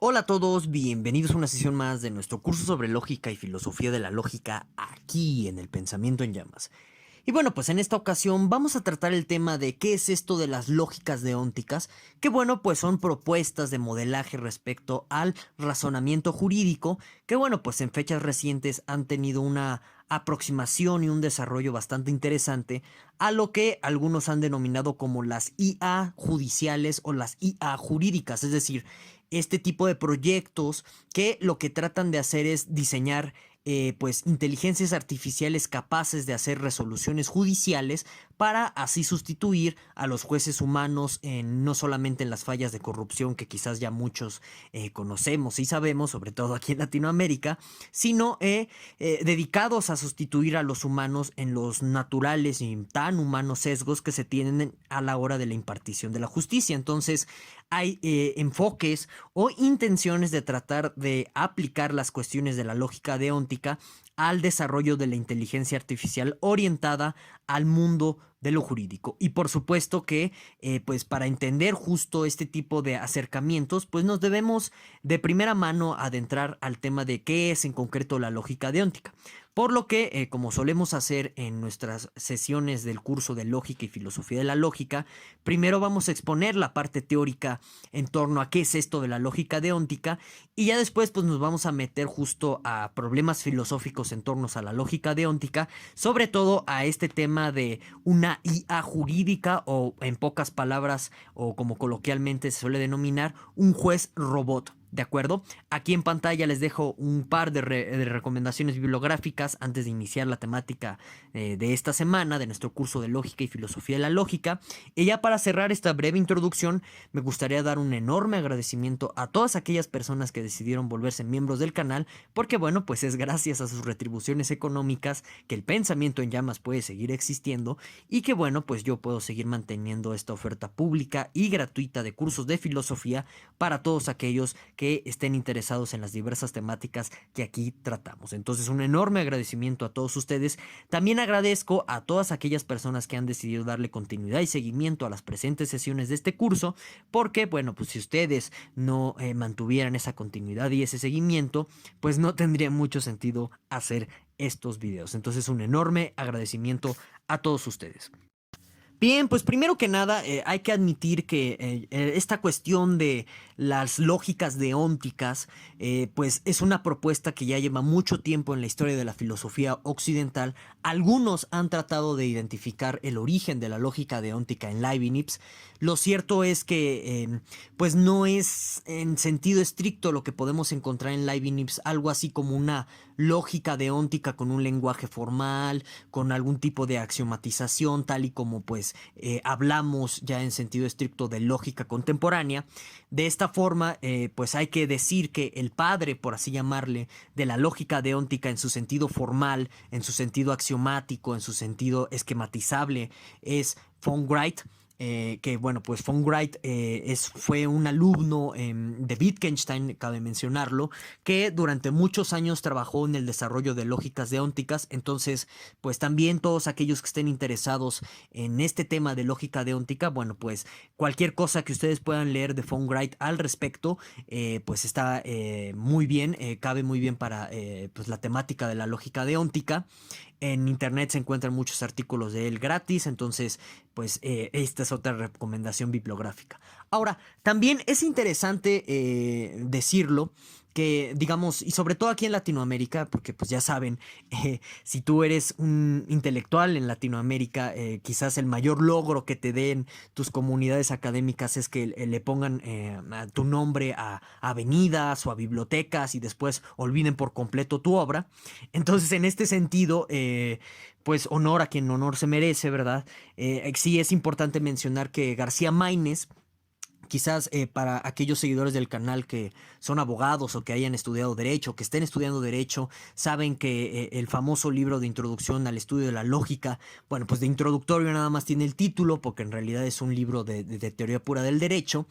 Hola a todos, bienvenidos a una sesión más de nuestro curso sobre lógica y filosofía de la lógica aquí en el Pensamiento en Llamas. Y bueno, pues en esta ocasión vamos a tratar el tema de qué es esto de las lógicas deónticas, que bueno, pues son propuestas de modelaje respecto al razonamiento jurídico, que bueno, pues en fechas recientes han tenido una aproximación y un desarrollo bastante interesante a lo que algunos han denominado como las IA judiciales o las IA jurídicas, es decir, este tipo de proyectos que lo que tratan de hacer es diseñar pues inteligencias artificiales capaces de hacer resoluciones judiciales para así sustituir a los jueces humanos no solamente en las fallas de corrupción que quizás ya muchos conocemos y sabemos, sobre todo aquí en Latinoamérica, sino dedicados a sustituir a los humanos en los naturales y tan humanos sesgos que se tienen a la hora de la impartición de la justicia. Entonces hay enfoques o intenciones de tratar de aplicar las cuestiones de la lógica deóntica al desarrollo de la inteligencia artificial orientada al mundo de lo jurídico. Y por supuesto que pues para entender justo este tipo de acercamientos, pues nos debemos de primera mano adentrar al tema de qué es en concreto la lógica deóntica. Por lo que, como solemos hacer en nuestras sesiones del curso de lógica y filosofía de la lógica, primero vamos a exponer la parte teórica en torno a qué es esto de la lógica deóntica y ya después pues nos vamos a meter justo a problemas filosóficos en torno a la lógica deóntica, sobre todo a este tema de una IA jurídica o en pocas palabras o como coloquialmente se suele denominar un juez robot. ¿De acuerdo? Aquí en pantalla les dejo un par de recomendaciones bibliográficas antes de iniciar la temática de esta semana de nuestro curso de lógica y filosofía de la lógica. Y ya para cerrar esta breve introducción, me gustaría dar un enorme agradecimiento a todas aquellas personas que decidieron volverse miembros del canal, porque bueno, pues es gracias a sus retribuciones económicas que el Pensamiento en Llamas puede seguir existiendo y que bueno, pues yo puedo seguir manteniendo esta oferta pública y gratuita de cursos de filosofía para todos aquellos que estén interesados en las diversas temáticas que aquí tratamos. Entonces, un enorme agradecimiento a todos ustedes. También agradezco a todas aquellas personas que han decidido darle continuidad y seguimiento a las presentes sesiones de este curso, porque, bueno, pues si ustedes no mantuvieran esa continuidad y ese seguimiento, pues no tendría mucho sentido hacer estos videos. Entonces, un enorme agradecimiento a todos ustedes. Bien, pues primero que nada hay que admitir que esta cuestión de las lógicas deónticas pues es una propuesta que ya lleva mucho tiempo en la historia de la filosofía occidental. Algunos han tratado de identificar el origen de la lógica deóntica en Leibniz. Lo cierto es que pues no es en sentido estricto lo que podemos encontrar en Leibniz algo así como una lógica deóntica con un lenguaje formal, con algún tipo de axiomatización tal y como pues hablamos ya en sentido estricto de lógica contemporánea. De esta forma, pues hay que decir que el padre, por así llamarle, de la lógica deóntica en su sentido formal, en su sentido axiomático, en su sentido esquematizable, es von Greit. Que bueno, pues von Greit fue un alumno de Wittgenstein, cabe mencionarlo, que durante muchos años trabajó en el desarrollo de lógicas deónticas. Entonces, pues también todos aquellos que estén interesados en este tema de lógica deóntica, bueno, pues cualquier cosa que ustedes puedan leer de von Greit al respecto, pues está muy bien, cabe muy bien para pues la temática de la lógica deóntica. En internet se encuentran muchos artículos de él gratis, entonces pues esta es otra recomendación bibliográfica. Ahora, también es interesante decirlo que, digamos, y sobre todo aquí en Latinoamérica, porque pues ya saben, si tú eres un intelectual en Latinoamérica, quizás el mayor logro que te den tus comunidades académicas es que le pongan a tu nombre a avenidas o a bibliotecas y después olviden por completo tu obra. Entonces, en este sentido, pues honor a quien honor se merece, ¿verdad? Sí es importante mencionar que García Maínez, quizás para aquellos seguidores del canal que son abogados o que hayan estudiado derecho, que estén estudiando derecho, saben que el famoso libro de introducción al estudio de la lógica, bueno, pues de introductorio nada más tiene el título, porque en realidad es un libro de teoría pura del derecho.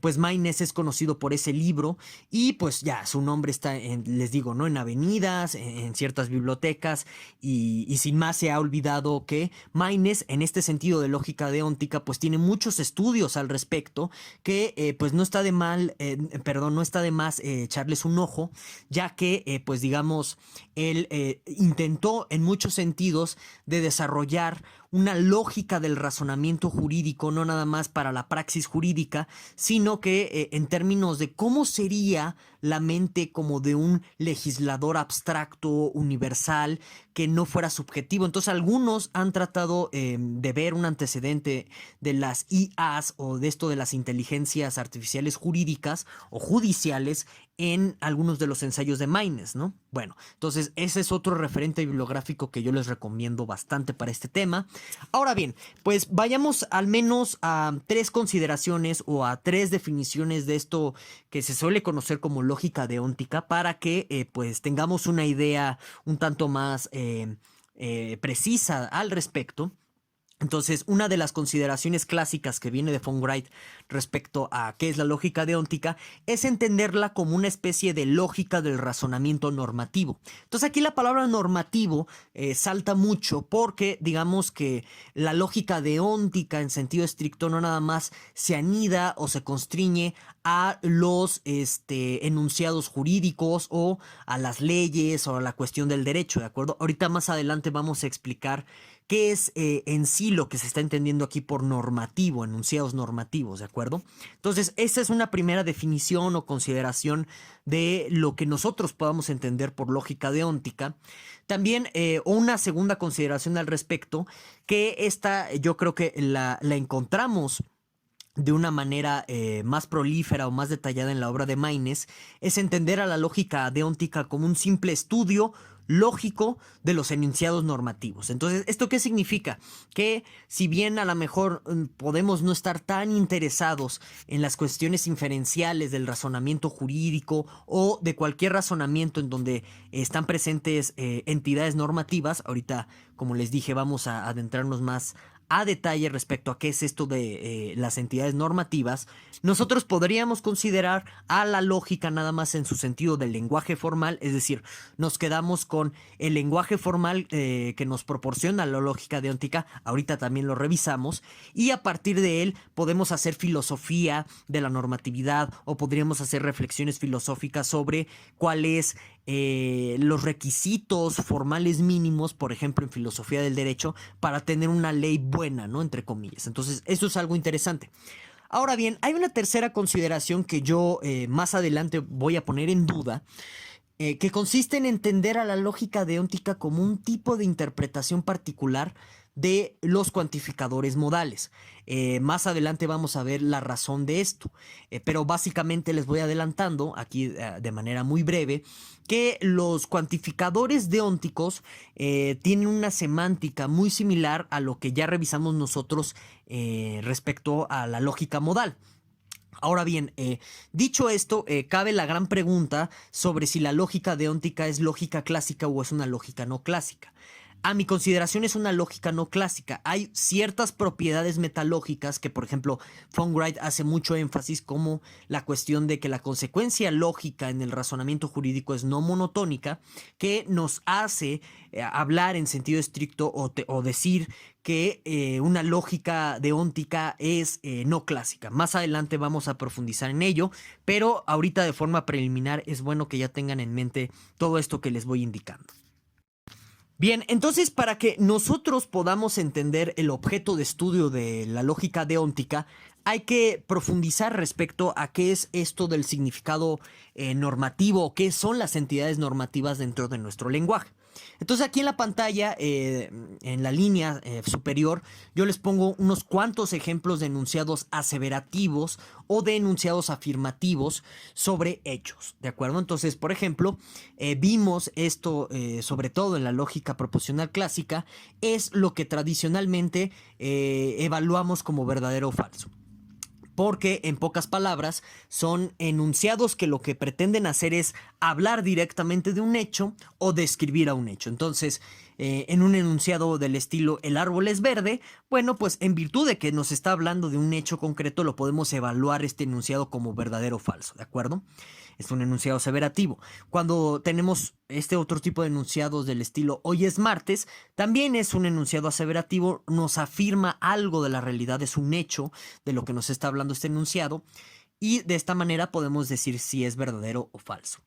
Pues Maínez es conocido por ese libro y pues ya su nombre está, les digo, ¿no? En avenidas, en ciertas bibliotecas y sin más se ha olvidado que Maínez, en este sentido de lógica deóntica, pues tiene muchos estudios al respecto que pues no está de no está de más echarles un ojo, ya que pues digamos, él intentó en muchos sentidos de desarrollar una lógica del razonamiento jurídico, no nada más para la praxis jurídica, sino que en términos de cómo sería la mente como de un legislador abstracto, universal, que no fuera subjetivo. Entonces algunos han tratado de ver un antecedente de las IAs o de esto de las inteligencias artificiales jurídicas o judiciales en algunos de los ensayos de Maynes, ¿no? Bueno, entonces ese es otro referente bibliográfico que yo les recomiendo bastante para este tema. Ahora bien, pues vayamos al menos a 3 consideraciones o a 3 definiciones de esto que se suele conocer como lógica deóntica para que pues tengamos una idea un tanto más precisa al respecto. Entonces, una de las consideraciones clásicas que viene de von Wright respecto a qué es la lógica deóntica es entenderla como una especie de lógica del razonamiento normativo. Entonces, aquí la palabra normativo salta mucho porque digamos que la lógica deóntica en sentido estricto no nada más se anida o se constriñe a los enunciados jurídicos o a las leyes o a la cuestión del derecho, ¿de acuerdo? Ahorita más adelante vamos a explicar qué es en sí lo que se está entendiendo aquí por normativo, enunciados normativos, ¿de acuerdo? Entonces, esa es una primera definición o consideración de lo que nosotros podamos entender por lógica deóntica. También una segunda consideración al respecto, que esta yo creo que la encontramos de una manera más prolífera o más detallada en la obra de Maynes, es entender a la lógica deóntica como un simple estudio lógico de los enunciados normativos. Entonces, ¿esto qué significa? Que si bien a lo mejor podemos no estar tan interesados en las cuestiones inferenciales del razonamiento jurídico o de cualquier razonamiento en donde están presentes entidades normativas, ahorita, como les dije, vamos a adentrarnos más a detalle respecto a qué es esto de las entidades normativas, nosotros podríamos considerar a la lógica nada más en su sentido del lenguaje formal, es decir, nos quedamos con el lenguaje formal que nos proporciona la lógica deóntica, ahorita también lo revisamos, y a partir de él podemos hacer filosofía de la normatividad o podríamos hacer reflexiones filosóficas sobre cuáles los requisitos formales mínimos, por ejemplo en filosofía del derecho, para tener una ley buena, ¿no? Entre comillas. Entonces, eso es algo interesante. Ahora bien, hay una tercera consideración que yo más adelante voy a poner en duda, que consiste en entender a la lógica deóntica como un tipo de interpretación particular de los cuantificadores modales. Más adelante vamos a ver la razón de esto, pero básicamente les voy adelantando aquí de manera muy breve que los cuantificadores deónticos tienen una semántica muy similar a lo que ya revisamos nosotros respecto a la lógica modal. Ahora bien, dicho esto, cabe la gran pregunta sobre si la lógica deóntica es lógica clásica o es una lógica no clásica. A mi consideración es una lógica no clásica. Hay ciertas propiedades metalógicas que, por ejemplo, von Wright hace mucho énfasis, como la cuestión de que la consecuencia lógica en el razonamiento jurídico es no monotónica, que nos hace hablar en sentido estricto o decir que una lógica deóntica es no clásica. Más adelante vamos a profundizar en ello, pero ahorita de forma preliminar es bueno que ya tengan en mente todo esto que les voy indicando. Bien, entonces para que nosotros podamos entender el objeto de estudio de la lógica deóntica, hay que profundizar respecto a qué es esto del significado normativo, qué son las entidades normativas dentro de nuestro lenguaje. Entonces aquí en la pantalla, en la línea superior, yo les pongo unos cuantos ejemplos de enunciados aseverativos o de enunciados afirmativos sobre hechos, ¿de acuerdo? Entonces, por ejemplo, vimos esto sobre todo en la lógica proposicional clásica, es lo que tradicionalmente evaluamos como verdadero o falso. Porque, en pocas palabras, son enunciados que lo que pretenden hacer es hablar directamente de un hecho o describir a un hecho. Entonces, en un enunciado del estilo el árbol es verde, bueno, pues en virtud de que nos está hablando de un hecho concreto, lo podemos evaluar este enunciado como verdadero o falso, ¿de acuerdo? Es un enunciado aseverativo. Cuando tenemos este otro tipo de enunciados del estilo hoy es martes, también es un enunciado aseverativo, nos afirma algo de la realidad, es un hecho de lo que nos está hablando este enunciado. Y de esta manera podemos decir si es verdadero o falso.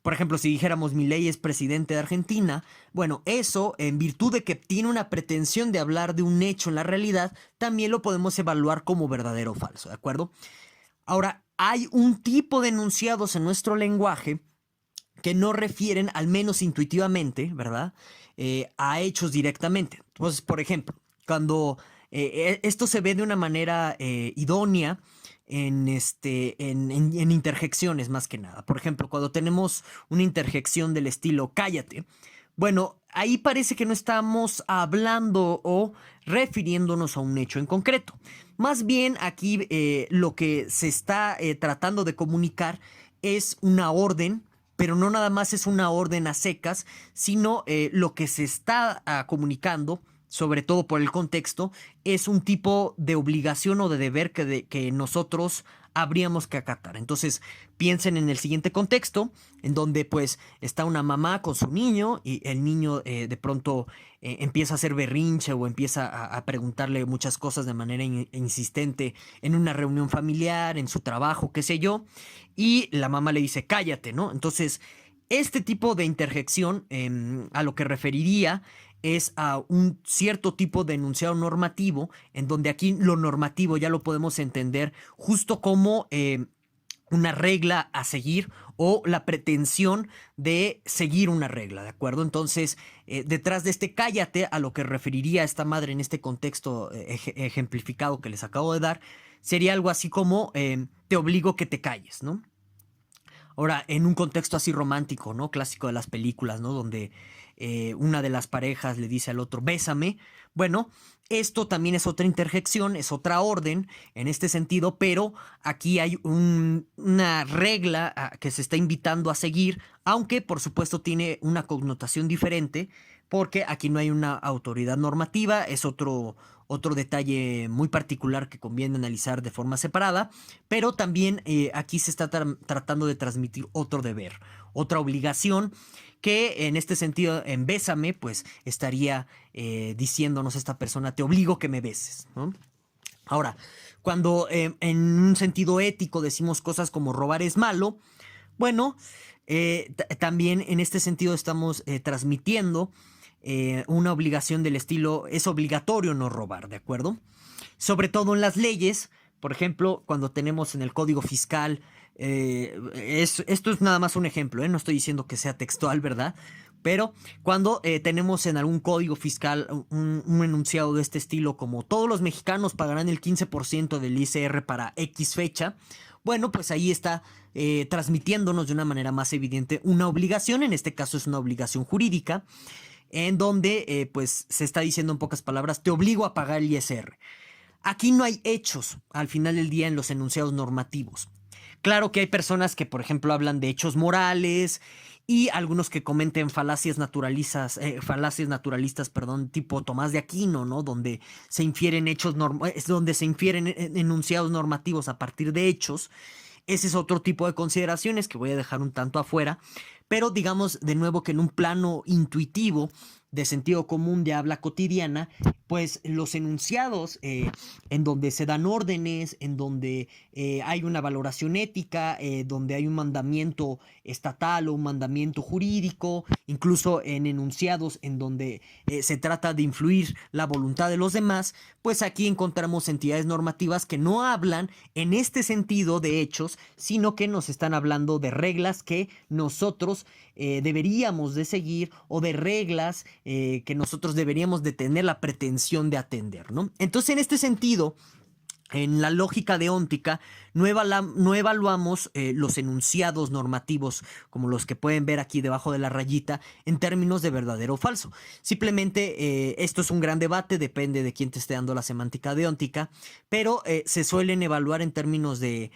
Por ejemplo, si dijéramos Milei es presidente de Argentina, bueno, eso, en virtud de que tiene una pretensión de hablar de un hecho en la realidad, también lo podemos evaluar como verdadero o falso, ¿de acuerdo? Ahora, hay un tipo de enunciados en nuestro lenguaje que no refieren, al menos intuitivamente, ¿verdad? A hechos directamente. Entonces, por ejemplo, cuando esto se ve de una manera idónea en interjecciones más que nada. Por ejemplo, cuando tenemos una interjección del estilo cállate, bueno, ahí parece que no estamos hablando o refiriéndonos a un hecho en concreto. Más bien aquí lo que se está tratando de comunicar es una orden, pero no nada más es una orden a secas, sino lo que se está comunicando, sobre todo por el contexto, es un tipo de obligación o de deber que nosotros habríamos que acatar. Entonces, piensen en el siguiente contexto, en donde pues está una mamá con su niño y el niño de pronto empieza a hacer berrinche o empieza a preguntarle muchas cosas de manera insistente en una reunión familiar, en su trabajo, qué sé yo, y la mamá le dice, cállate, ¿no? Entonces, este tipo de interjección a lo que referiría es a un cierto tipo de enunciado normativo, en donde aquí lo normativo ya lo podemos entender justo como una regla a seguir o la pretensión de seguir una regla, ¿de acuerdo? Entonces, detrás de este cállate, a lo que referiría esta madre en este contexto ejemplificado que les acabo de dar, sería algo así como te obligo que te calles, ¿no? Ahora, en un contexto así romántico, ¿no? Clásico de las películas, ¿no? Donde una de las parejas le dice al otro, bésame. Bueno, esto también es otra interjección, es otra orden en este sentido, pero aquí hay una regla que se está invitando a seguir, aunque por supuesto tiene una connotación diferente, porque aquí no hay una autoridad normativa, es otro detalle muy particular que conviene analizar de forma separada, pero también aquí se está tratando de transmitir otro deber, otra obligación que en este sentido, en bésame, pues estaría diciéndonos esta persona, te obligo que me beses, ¿no? Ahora, cuando en un sentido ético decimos cosas como robar es malo, bueno, también en este sentido estamos transmitiendo una obligación del estilo, es obligatorio no robar, ¿de acuerdo? Sobre todo en las leyes, por ejemplo, cuando tenemos en el Código Fiscal, esto es nada más un ejemplo, no estoy diciendo que sea textual, ¿verdad? Pero cuando tenemos en algún código fiscal un enunciado de este estilo como todos los mexicanos pagarán el 15% del ISR para X fecha, bueno, pues ahí está transmitiéndonos de una manera más evidente una obligación, en este caso es una obligación jurídica, en donde pues se está diciendo en pocas palabras, te obligo a pagar el ISR. Aquí no hay hechos al final del día en los enunciados normativos. Claro que hay personas que, por ejemplo, hablan de hechos morales y algunos que comenten falacias naturalistas, perdón, tipo Tomás de Aquino, ¿no? Donde se infieren donde se infieren enunciados normativos a partir de hechos. Ese es otro tipo de consideraciones que voy a dejar un tanto afuera, pero digamos de nuevo que en un plano intuitivo, de sentido común, de habla cotidiana, pues los enunciados en donde se dan órdenes, en donde hay una valoración ética, donde hay un mandamiento estatal o un mandamiento jurídico, incluso en enunciados en donde se trata de influir la voluntad de los demás, pues aquí encontramos entidades normativas que no hablan en este sentido de hechos, sino que nos están hablando de reglas que nosotros deberíamos de seguir o de reglas que nosotros deberíamos de tener la pretensión de atender, ¿no? Entonces, en este sentido, En la lógica deóntica no evaluamos los enunciados normativos como los que pueden ver aquí debajo de la rayita en términos de verdadero o falso. Simplemente esto es un gran debate, depende de quién te esté dando la semántica deóntica, pero se suelen evaluar en términos de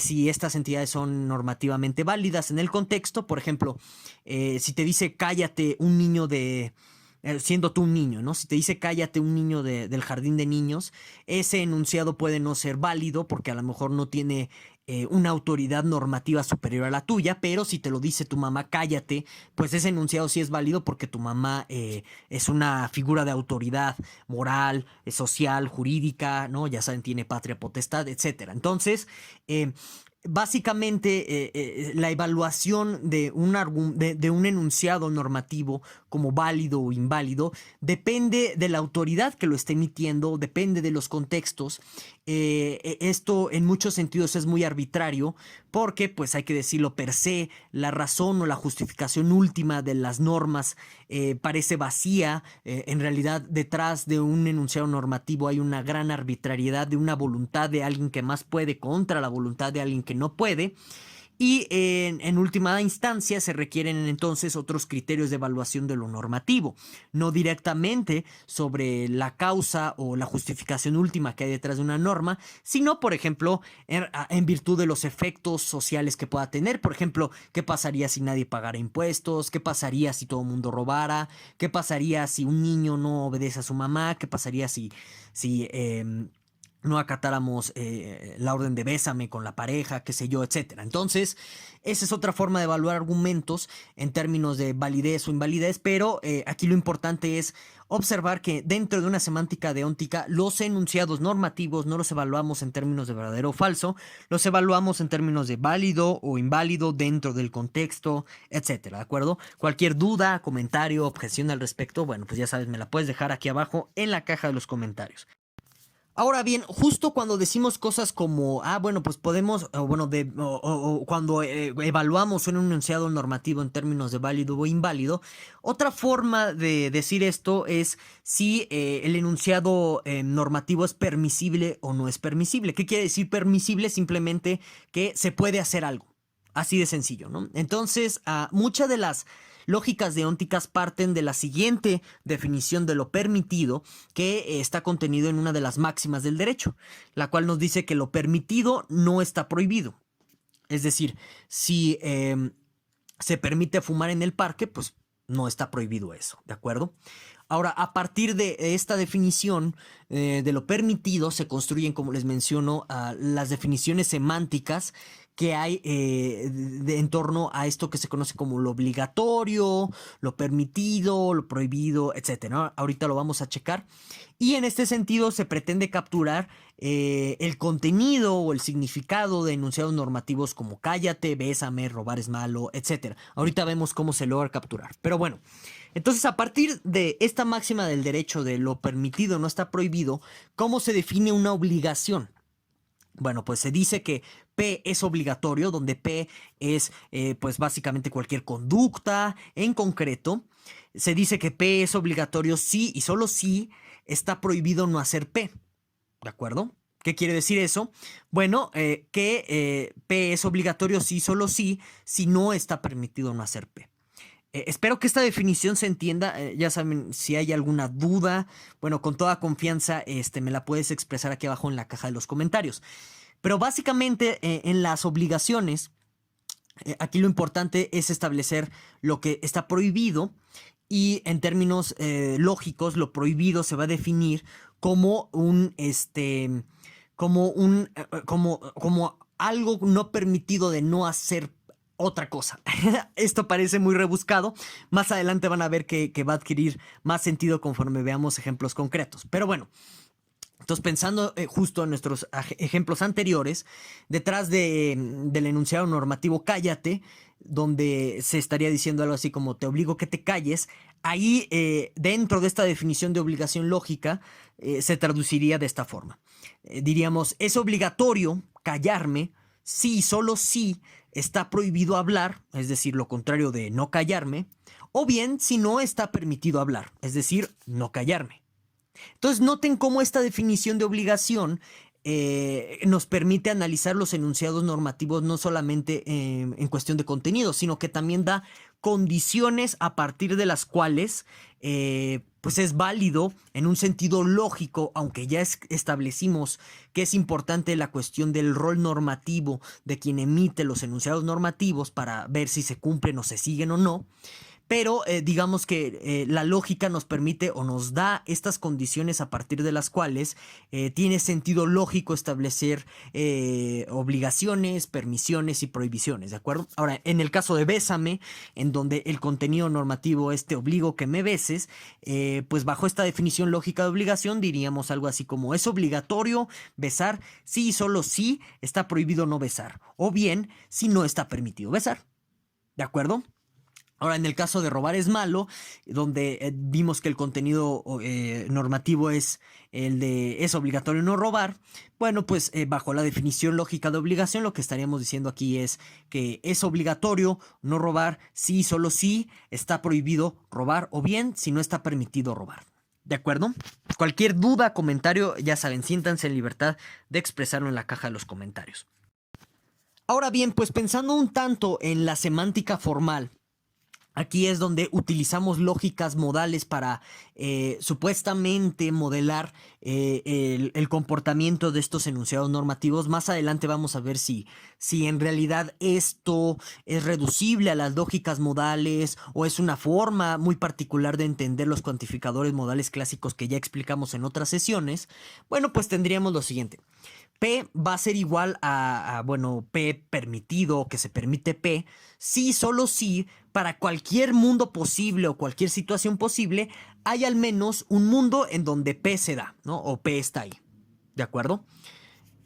si estas entidades son normativamente válidas en el contexto. Por ejemplo, si te dice cállate un niño siendo tú un niño, ¿no? Si te dice cállate un niño del jardín de niños, ese enunciado puede no ser válido porque a lo mejor no tiene una autoridad normativa superior a la tuya, pero si te lo dice tu mamá cállate, pues ese enunciado sí es válido porque tu mamá es una figura de autoridad moral, social, jurídica, ¿no? Ya saben, tiene patria potestad, etcétera. Entonces, básicamente, la evaluación de un enunciado normativo como válido o inválido depende de la autoridad que lo esté emitiendo, depende de los contextos. Esto en muchos sentidos es muy arbitrario porque, pues hay que decirlo, per se, la razón o la justificación última de las normas parece vacía. En realidad, detrás de un enunciado normativo hay una gran arbitrariedad de una voluntad de alguien que más puede contra la voluntad de alguien que no puede. Y en última instancia se requieren entonces otros criterios de evaluación de lo normativo, no directamente sobre la causa o la justificación última que hay detrás de una norma, sino, por ejemplo, en virtud de los efectos sociales que pueda tener. Por ejemplo, ¿qué pasaría si nadie pagara impuestos? ¿Qué pasaría si todo el mundo robara? ¿Qué pasaría si un niño no obedece a su mamá? ¿Qué pasaría si no acatáramos la orden de bésame con la pareja, qué sé yo, etcétera? Entonces, esa es otra forma de evaluar argumentos en términos de validez o invalidez, pero aquí lo importante es observar que dentro de una semántica deóntica los enunciados normativos no los evaluamos en términos de verdadero o falso, los evaluamos en términos de válido o inválido dentro del contexto, etcétera, ¿de acuerdo? Cualquier duda, comentario, objeción al respecto, bueno, pues ya sabes, me la puedes dejar aquí abajo en la caja de los comentarios. Ahora bien, justo cuando decimos cosas como, bueno, pues podemos, o bueno, o cuando evaluamos un enunciado normativo en términos de válido o inválido, otra forma de decir esto es si el enunciado normativo es permisible o no es permisible. ¿Qué quiere decir permisible? Simplemente que se puede hacer algo. Así de sencillo, ¿no? Entonces, muchas de las lógicas deónticas parten de la siguiente definición de lo permitido que está contenido en una de las máximas del derecho, la cual nos dice que lo permitido no está prohibido. Es decir, si se permite fumar en el parque, pues no está prohibido eso, ¿de acuerdo? Ahora, a partir de esta definición de lo permitido, se construyen, como les menciono, las definiciones semánticas que hay en torno a esto que se conoce como lo obligatorio, lo permitido, lo prohibido, etcétera, ¿no? Ahorita lo vamos a checar. Y en este sentido se pretende capturar el contenido o el significado de enunciados normativos como cállate, bésame, robar es malo, etcétera. Ahorita vemos cómo se logra capturar. Pero bueno, entonces a partir de esta máxima del derecho de lo permitido no está prohibido, ¿cómo se define una obligación? Bueno, pues se dice que P es obligatorio, donde P es pues básicamente cualquier conducta en concreto. Se dice que P es obligatorio si y solo si está prohibido no hacer P. ¿De acuerdo? ¿Qué quiere decir eso? Bueno, que P es obligatorio sí, solo sí, si no está permitido no hacer P. Espero que esta definición se entienda. Ya saben, si hay alguna duda, bueno, con toda confianza, me la puedes expresar aquí abajo en la caja de los comentarios. Pero básicamente en las obligaciones, aquí lo importante es establecer lo que está prohibido y en términos lógicos, lo prohibido se va a definir como como algo no permitido de no hacer otra cosa. Esto parece muy rebuscado. Más adelante van a ver que va a adquirir más sentido conforme veamos ejemplos concretos. Pero bueno, entonces pensando justo en nuestros ejemplos anteriores, detrás del enunciado normativo cállate, donde se estaría diciendo algo así como te obligo que te calles, ahí dentro de esta definición de obligación lógica se traduciría de esta forma. Diríamos, es obligatorio callarme si, solo si está prohibido hablar, es decir, lo contrario de no callarme, o bien si no está permitido hablar, es decir, no callarme. Entonces noten cómo esta definición de obligación nos permite analizar los enunciados normativos no solamente en cuestión de contenido, sino que también da condiciones a partir de las cuales pues es válido en un sentido lógico, aunque ya establecimos que es importante la cuestión del rol normativo de quien emite los enunciados normativos para ver si se cumplen o se siguen o no. Pero digamos que la lógica nos permite o nos da estas condiciones a partir de las cuales tiene sentido lógico establecer obligaciones, permisiones y prohibiciones, ¿de acuerdo? Ahora, en el caso de Bésame, en donde el contenido normativo es te obligo que me beses, pues bajo esta definición lógica de obligación diríamos algo así como es obligatorio besar si y solo si está prohibido no besar, o bien si no está permitido besar, ¿de acuerdo? Ahora, en el caso de robar es malo, donde vimos que el contenido normativo es el de es obligatorio no robar, bueno, pues bajo la definición lógica de obligación, lo que estaríamos diciendo aquí es que es obligatorio no robar si y solo si está prohibido robar o bien si no está permitido robar. ¿De acuerdo? Cualquier duda, comentario, ya saben, siéntanse en libertad de expresarlo en la caja de los comentarios. Ahora bien, pues pensando un tanto en la semántica formal, aquí es donde utilizamos lógicas modales para supuestamente modelar el comportamiento de estos enunciados normativos. Más adelante vamos a ver si en realidad esto es reducible a las lógicas modales o es una forma muy particular de entender los cuantificadores modales clásicos que ya explicamos en otras sesiones. Bueno, pues tendríamos lo siguiente. P va a ser igual bueno, P permitido, que se permite P, si, solo si, para cualquier mundo posible o cualquier situación posible, hay al menos un mundo en donde P se da, ¿no? O P está ahí, ¿de acuerdo?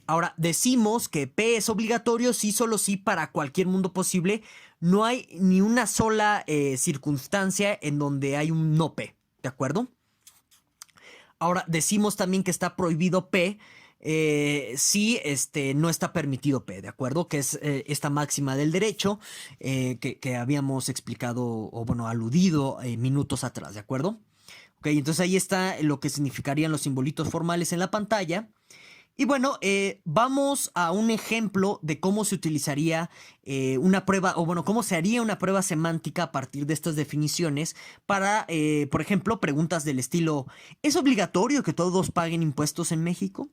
Ahora, decimos que P es obligatorio si, solo si, para cualquier mundo posible, no hay ni una sola circunstancia en donde hay un no P, ¿de acuerdo? Ahora, decimos también que está prohibido P si no está permitido P, ¿de acuerdo? Que es esta máxima del derecho que habíamos explicado o, bueno, aludido minutos atrás, ¿de acuerdo? Ok, entonces ahí está lo que significarían los simbolitos formales en la pantalla. Y bueno, vamos a un ejemplo de cómo se utilizaría una prueba, o bueno, cómo se haría una prueba semántica a partir de estas definiciones para, por ejemplo, preguntas del estilo, ¿es obligatorio que todos paguen impuestos en México?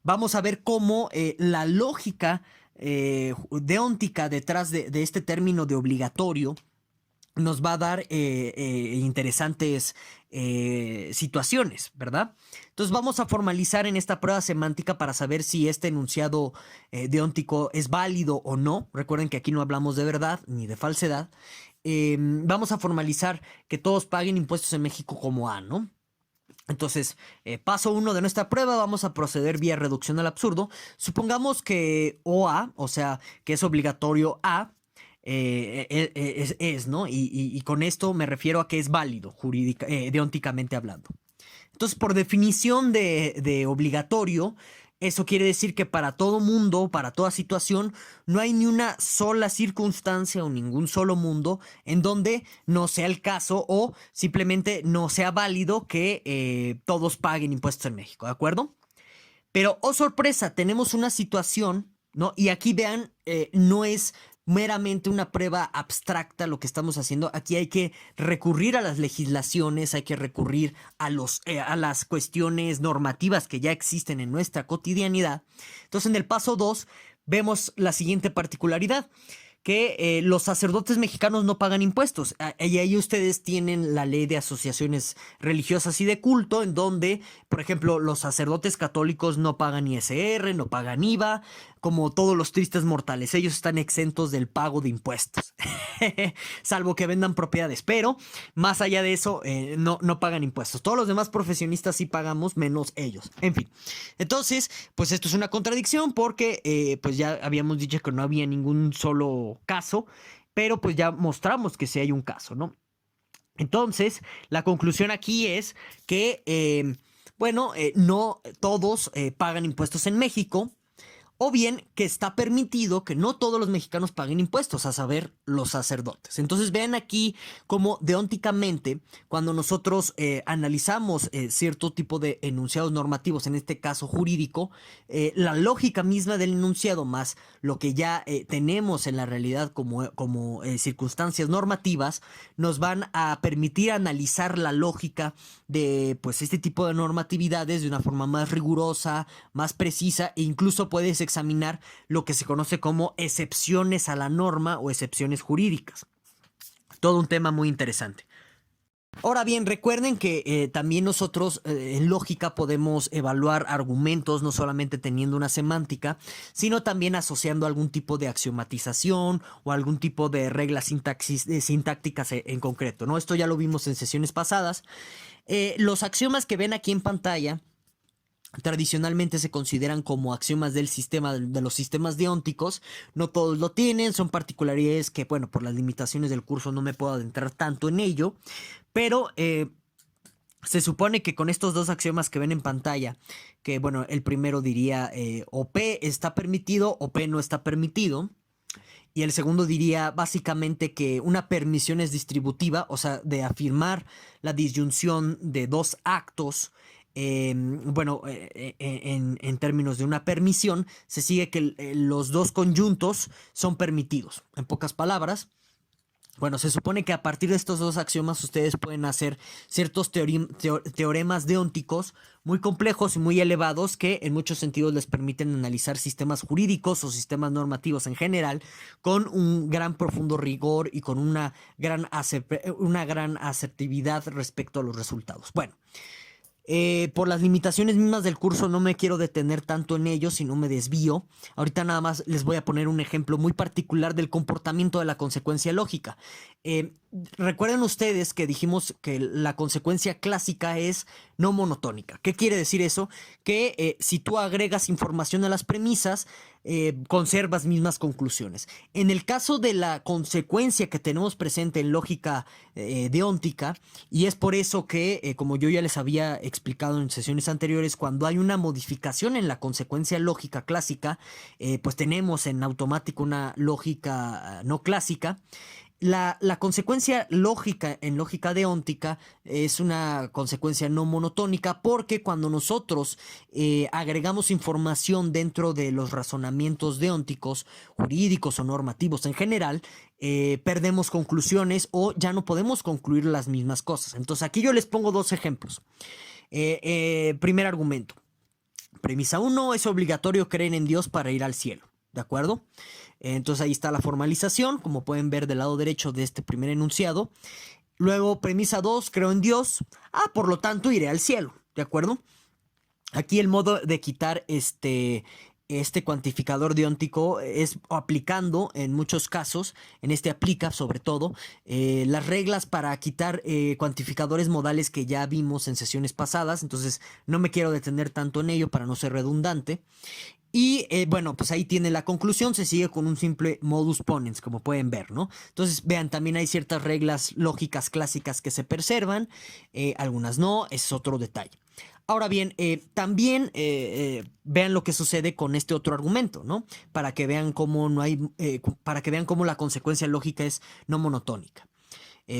Vamos a ver cómo la lógica deóntica detrás de este término de obligatorio nos va a dar interesantes situaciones, ¿verdad? Entonces vamos a formalizar en esta prueba semántica para saber si este enunciado deóntico es válido o no. Recuerden que aquí no hablamos de verdad ni de falsedad. Vamos a formalizar que todos paguen impuestos en México como A, ¿no? Entonces, paso 1 de nuestra prueba, vamos a proceder vía reducción al absurdo. Supongamos que OA, o sea, que es obligatorio A, ¿no? Y con esto me refiero a que es válido deónticamente hablando. Entonces, por definición de obligatorio, eso quiere decir que para todo mundo, para toda situación, no hay ni una sola circunstancia o ningún solo mundo en donde no sea el caso o simplemente no sea válido que todos paguen impuestos en México, ¿de acuerdo? Pero, oh sorpresa, tenemos una situación, ¿no? Y aquí vean, no es meramente una prueba abstracta lo que estamos haciendo. Aquí hay que recurrir a las legislaciones, hay que recurrir a las cuestiones normativas que ya existen en nuestra cotidianidad. Entonces, en el paso 2 vemos la siguiente particularidad, que los sacerdotes mexicanos no pagan impuestos. Y ahí ustedes tienen la ley de asociaciones religiosas y de culto, en donde, por ejemplo, los sacerdotes católicos no pagan ISR, no pagan IVA, como todos los tristes mortales. Ellos están exentos del pago de impuestos, salvo que vendan propiedades. Pero, más allá de eso, no pagan impuestos. Todos los demás profesionistas sí pagamos, menos ellos. En fin. Entonces, pues esto es una contradicción porque, pues ya habíamos dicho que no había ningún solo caso, pero pues ya mostramos que sí hay un caso, ¿no? Entonces, la conclusión aquí es que, bueno, no todos pagan impuestos en México. O bien que está permitido que no todos los mexicanos paguen impuestos, a saber, los sacerdotes. Entonces vean aquí cómo deónticamente, cuando nosotros analizamos cierto tipo de enunciados normativos, en este caso jurídico, la lógica misma del enunciado más lo que ya tenemos en la realidad como circunstancias normativas, nos van a permitir analizar la lógica de pues este tipo de normatividades de una forma más rigurosa, más precisa, e incluso puedes examinar lo que se conoce como excepciones a la norma o excepciones jurídicas. Todo un tema muy interesante. Ahora bien, recuerden que también nosotros en lógica podemos evaluar argumentos no solamente teniendo una semántica, sino también asociando algún tipo de axiomatización o algún tipo de reglas sintácticas en concreto, ¿no? Esto ya lo vimos en sesiones pasadas. Los axiomas que ven aquí en pantalla tradicionalmente se consideran como axiomas del sistema, de los sistemas deónticos. No todos lo tienen, son particularidades que, bueno, por las limitaciones del curso no me puedo adentrar tanto en ello, pero se supone que con estos dos axiomas que ven en pantalla, que bueno, el primero diría o P está permitido o P no está permitido, y el segundo diría básicamente que una permisión es distributiva, o sea, de afirmar la disyunción de dos actos. En términos de una permisión, se sigue que los dos conjuntos son permitidos. En pocas palabras, bueno, se supone que a partir de estos dos axiomas ustedes pueden hacer ciertos teoremas deónticos muy complejos y muy elevados que en muchos sentidos les permiten analizar sistemas jurídicos o sistemas normativos en general con un gran profundo rigor y con una gran asertividad respecto a los resultados. Bueno. Por las limitaciones mismas del curso no me quiero detener tanto en ello, sino me desvío. Ahorita nada más les voy a poner un ejemplo muy particular del comportamiento de la consecuencia lógica. Recuerden ustedes que dijimos que la consecuencia clásica es no monotónica. ¿Qué quiere decir eso? Que si tú agregas información a las premisas, conservas mismas conclusiones. En el caso de la consecuencia que tenemos presente en lógica deóntica, y es por eso que, como yo ya les había explicado en sesiones anteriores, cuando hay una modificación en la consecuencia lógica clásica, pues tenemos en automático una lógica no clásica. La consecuencia lógica en lógica deóntica es una consecuencia no monotónica porque cuando nosotros agregamos información dentro de los razonamientos deónticos, jurídicos o normativos en general, perdemos conclusiones o ya no podemos concluir las mismas cosas. Entonces aquí yo les pongo dos ejemplos. Primer argumento. Premisa 1, es obligatorio creer en Dios para ir al cielo. ¿De acuerdo? Entonces ahí está la formalización, como pueden ver del lado derecho de este primer enunciado. Luego, premisa 2, creo en Dios. Por lo tanto, iré al cielo. ¿De acuerdo? Aquí el modo de quitar este cuantificador deóntico es aplicando en muchos casos, en este aplica sobre todo, las reglas para quitar cuantificadores modales que ya vimos en sesiones pasadas. Entonces no me quiero detener tanto en ello para no ser redundante. Y bueno, pues ahí tiene la conclusión, se sigue con un simple modus ponens, como pueden ver, ¿no? Entonces, vean, también hay ciertas reglas lógicas clásicas que se preservan, algunas no, es otro detalle. Ahora bien, también vean lo que sucede con este otro argumento, ¿no? Para que vean cómo no hay, para que vean cómo la consecuencia lógica es no monotónica.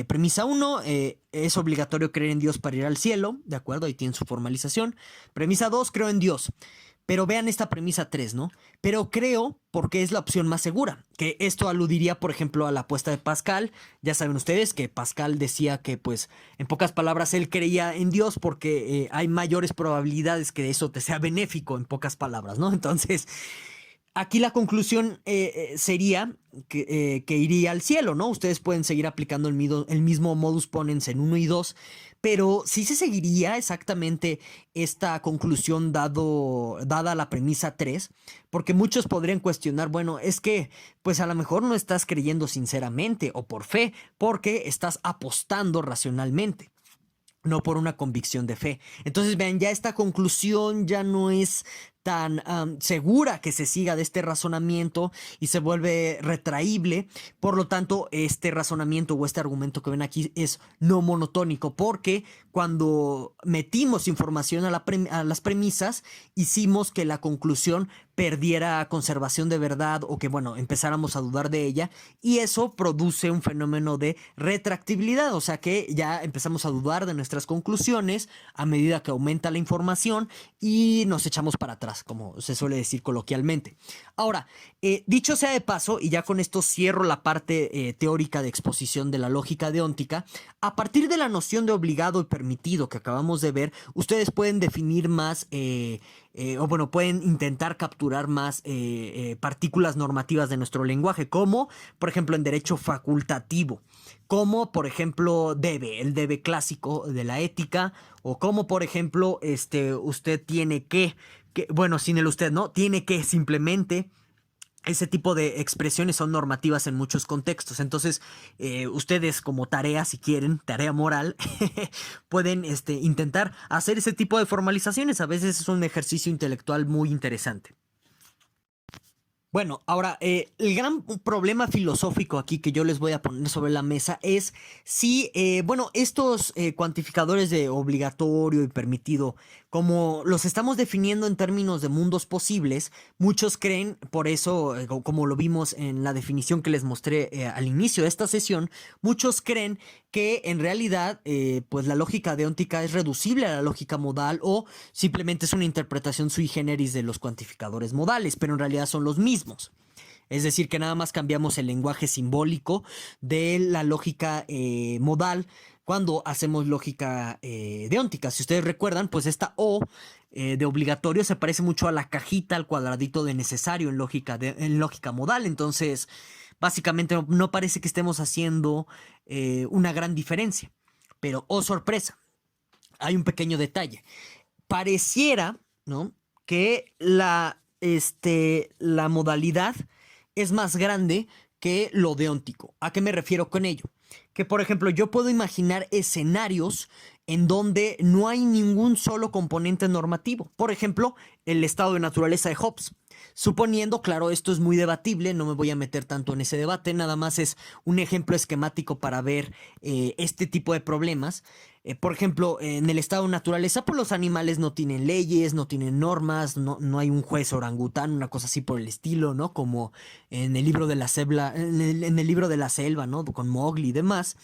Premisa 1, es obligatorio creer en Dios para ir al cielo, ¿de acuerdo? Ahí tienen su formalización. Premisa 2, creo en Dios. Pero vean esta premisa 3, ¿no? Pero creo porque es la opción más segura. Que esto aludiría, por ejemplo, a la apuesta de Pascal. Ya saben ustedes que Pascal decía que, pues, en pocas palabras, él creía en Dios porque hay mayores probabilidades que eso te sea benéfico, en pocas palabras, ¿no? Entonces, aquí la conclusión sería que iría al cielo, ¿no? Ustedes pueden seguir aplicando el mismo modus ponens en 1 y 2, pero sí se seguiría exactamente esta conclusión dada la premisa 3, porque muchos podrían cuestionar, bueno, es que pues a lo mejor no estás creyendo sinceramente o por fe, porque estás apostando racionalmente, no por una convicción de fe. Entonces vean, ya esta conclusión ya no es tan segura que se siga de este razonamiento y se vuelve retraíble. Por lo tanto, este razonamiento o este argumento que ven aquí es no monotónico, porque cuando metimos información a las premisas, hicimos que la conclusión perdiera conservación de verdad o que, bueno, empezáramos a dudar de ella, y eso produce un fenómeno de retractibilidad, o sea que ya empezamos a dudar de nuestras conclusiones a medida que aumenta la información y nos echamos para atrás, como se suele decir coloquialmente. Ahora, dicho sea de paso, y ya con esto cierro la parte teórica de exposición de la lógica deóntica, a partir de la noción de obligado y permitido que acabamos de ver, ustedes pueden definir más o bueno, pueden intentar capturar más partículas normativas de nuestro lenguaje, como por ejemplo en derecho facultativo, como por ejemplo el debe clásico de la ética, o como por ejemplo usted tiene que, bueno, sin el usted, ¿no? Tiene que simplemente. Ese tipo de expresiones son normativas en muchos contextos. Entonces, ustedes como tarea, si quieren, tarea moral, pueden intentar hacer ese tipo de formalizaciones. A veces es un ejercicio intelectual muy interesante. Bueno, ahora, el gran problema filosófico aquí que yo les voy a poner sobre la mesa es si, bueno, estos cuantificadores de obligatorio y permitido, como los estamos definiendo en términos de mundos posibles, muchos creen, por eso, como lo vimos en la definición que les mostré al inicio de esta sesión, muchos creen que en realidad, pues la lógica deóntica es reducible a la lógica modal o simplemente es una interpretación sui generis de los cuantificadores modales, pero en realidad son los mismos. Es decir, que nada más cambiamos el lenguaje simbólico de la lógica modal cuando hacemos lógica deóntica. Si ustedes recuerdan, pues esta O de obligatorio se parece mucho a la cajita, al cuadradito de necesario en lógica modal. Entonces, básicamente no parece que estemos haciendo una gran diferencia. Pero, oh sorpresa, hay un pequeño detalle. Pareciera, ¿no?, que la modalidad es más grande que lo deóntico. ¿A qué me refiero con ello? Que, por ejemplo, yo puedo imaginar escenarios en donde no hay ningún solo componente normativo. Por ejemplo, el estado de naturaleza de Hobbes. Suponiendo, claro, esto es muy debatible, no me voy a meter tanto en ese debate, nada más es un ejemplo esquemático para ver este tipo de problemas. Por ejemplo, en el estado de naturaleza, pues los animales no tienen leyes, no tienen normas, no hay un juez orangután, una cosa así por el estilo, ¿no? Como en el libro de la selva, en el libro de la selva, ¿no? Con Mowgli y demás.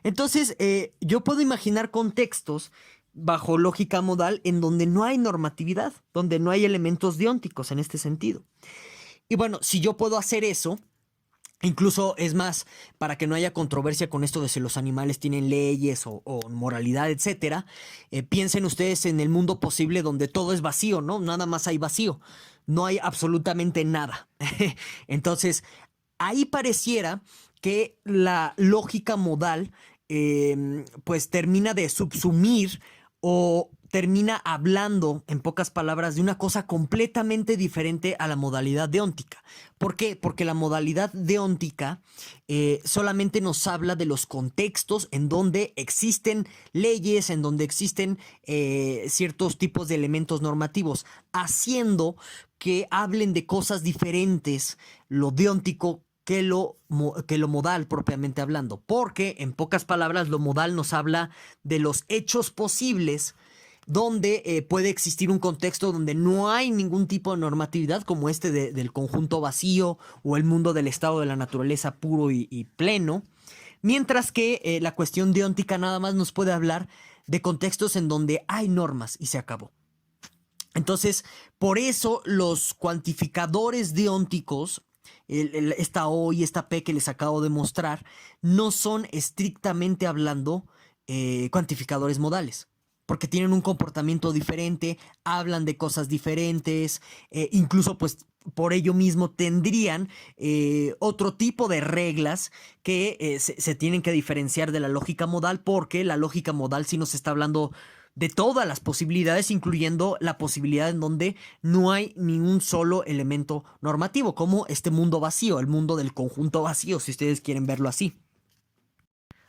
Entonces, yo puedo imaginar contextos bajo lógica modal en donde no hay normatividad, donde no hay elementos deónticos en este sentido. Y bueno, si yo puedo hacer eso, incluso es más, para que no haya controversia con esto de si los animales tienen leyes o moralidad, etcétera, piensen ustedes en el mundo posible donde todo es vacío, ¿no? Nada más hay vacío, no hay absolutamente nada. Entonces, ahí pareciera que la lógica modal pues termina de subsumir o termina hablando, en pocas palabras, de una cosa completamente diferente a la modalidad deóntica. ¿Por qué? Porque la modalidad deóntica solamente nos habla de los contextos en donde existen leyes, en donde existen ciertos tipos de elementos normativos, haciendo que hablen de cosas diferentes, lo deóntico, que lo modal propiamente hablando, porque en pocas palabras lo modal nos habla de los hechos posibles donde puede existir un contexto donde no hay ningún tipo de normatividad como del conjunto vacío o el mundo del estado de la naturaleza puro y pleno, mientras que la cuestión deóntica nada más nos puede hablar de contextos en donde hay normas y se acabó. Entonces, por eso los cuantificadores deónticos, esta O y esta P que les acabo de mostrar, no son estrictamente hablando cuantificadores modales, porque tienen un comportamiento diferente, hablan de cosas diferentes, incluso pues por ello mismo tendrían otro tipo de reglas que se tienen que diferenciar de la lógica modal, porque la lógica modal sí nos está hablando de todas las posibilidades, incluyendo la posibilidad en donde no hay ni un solo elemento normativo, como este mundo vacío, el mundo del conjunto vacío, si ustedes quieren verlo así.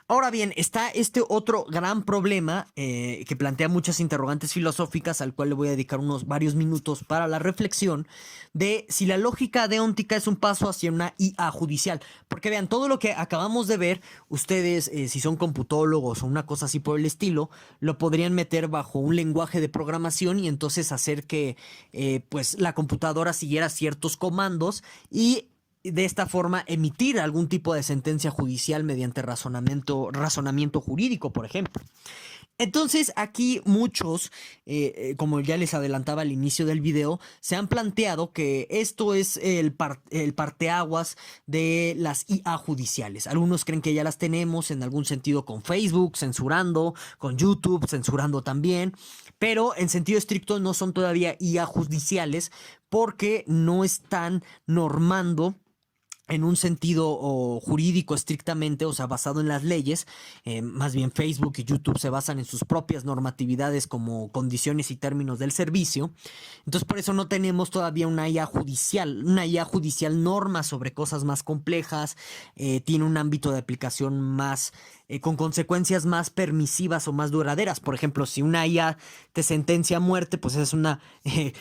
Ahora bien, está este otro gran problema que plantea muchas interrogantes filosóficas, al cual le voy a dedicar unos varios minutos para la reflexión, de si la lógica deóntica es un paso hacia una IA judicial. Porque vean, todo lo que acabamos de ver, ustedes, si son computólogos o una cosa así por el estilo, lo podrían meter bajo un lenguaje de programación y entonces hacer que pues la computadora siguiera ciertos comandos y de esta forma emitir algún tipo de sentencia judicial mediante razonamiento jurídico, por ejemplo. Entonces aquí muchos, como ya les adelantaba al inicio del video, se han planteado que esto es el parteaguas de las IA judiciales. Algunos creen que ya las tenemos en algún sentido con Facebook censurando, con YouTube censurando también, pero en sentido estricto no son todavía IA judiciales porque no están normando en un sentido jurídico estrictamente, o sea, basado en las leyes. Más bien Facebook y YouTube se basan en sus propias normatividades como condiciones y términos del servicio. Entonces, por eso no tenemos todavía una IA judicial. Una IA judicial norma sobre cosas más complejas, tiene un ámbito de aplicación más con consecuencias más permisivas o más duraderas. Por ejemplo, si una IA te sentencia a muerte, pues es una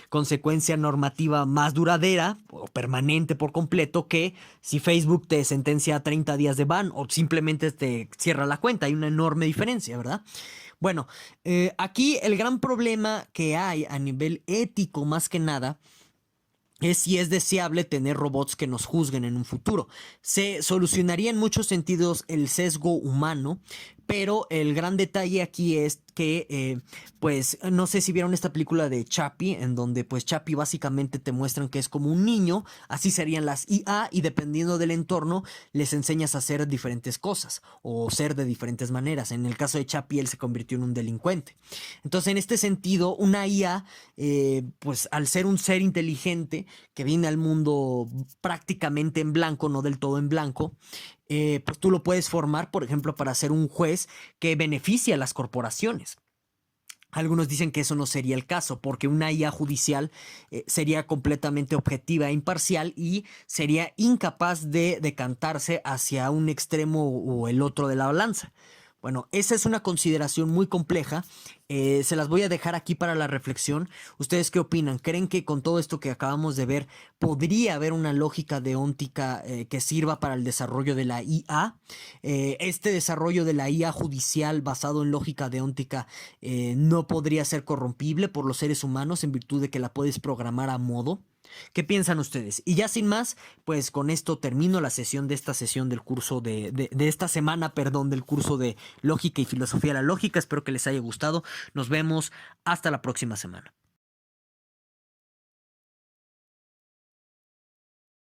consecuencia normativa más duradera o permanente por completo que si Facebook te sentencia a 30 días de ban o simplemente te cierra la cuenta. Hay una enorme diferencia, ¿verdad? Bueno, aquí el gran problema que hay a nivel ético más que nada es si es deseable tener robots que nos juzguen en un futuro. Se solucionaría en muchos sentidos el sesgo humano, pero el gran detalle aquí es que, pues, no sé si vieron esta película de Chappie, en donde, pues, Chappie básicamente te muestran que es como un niño, así serían las IA, y dependiendo del entorno, les enseñas a hacer diferentes cosas, o ser de diferentes maneras. En el caso de Chappie, él se convirtió en un delincuente. Entonces, en este sentido, una IA, pues, al ser un ser inteligente, que viene al mundo prácticamente en blanco, no del todo en blanco, pues tú lo puedes formar, por ejemplo, para ser un juez que beneficie a las corporaciones. Algunos dicen que eso no sería el caso, porque una IA judicial sería completamente objetiva e imparcial y sería incapaz de decantarse hacia un extremo o el otro de la balanza. Bueno, esa es una consideración muy compleja. Se las voy a dejar aquí para la reflexión. ¿Ustedes qué opinan? ¿Creen que con todo esto que acabamos de ver podría haber una lógica deóntica que sirva para el desarrollo de la IA? Este desarrollo de la IA judicial basado en lógica deóntica no podría ser corrompible por los seres humanos en virtud de que la puedes programar a modo. ¿Qué piensan ustedes? Y ya sin más, pues con esto termino la sesión de esta sesión del curso de esta semana, perdón, del curso de Lógica y Filosofía de la Lógica. Espero que les haya gustado. Nos vemos hasta la próxima semana.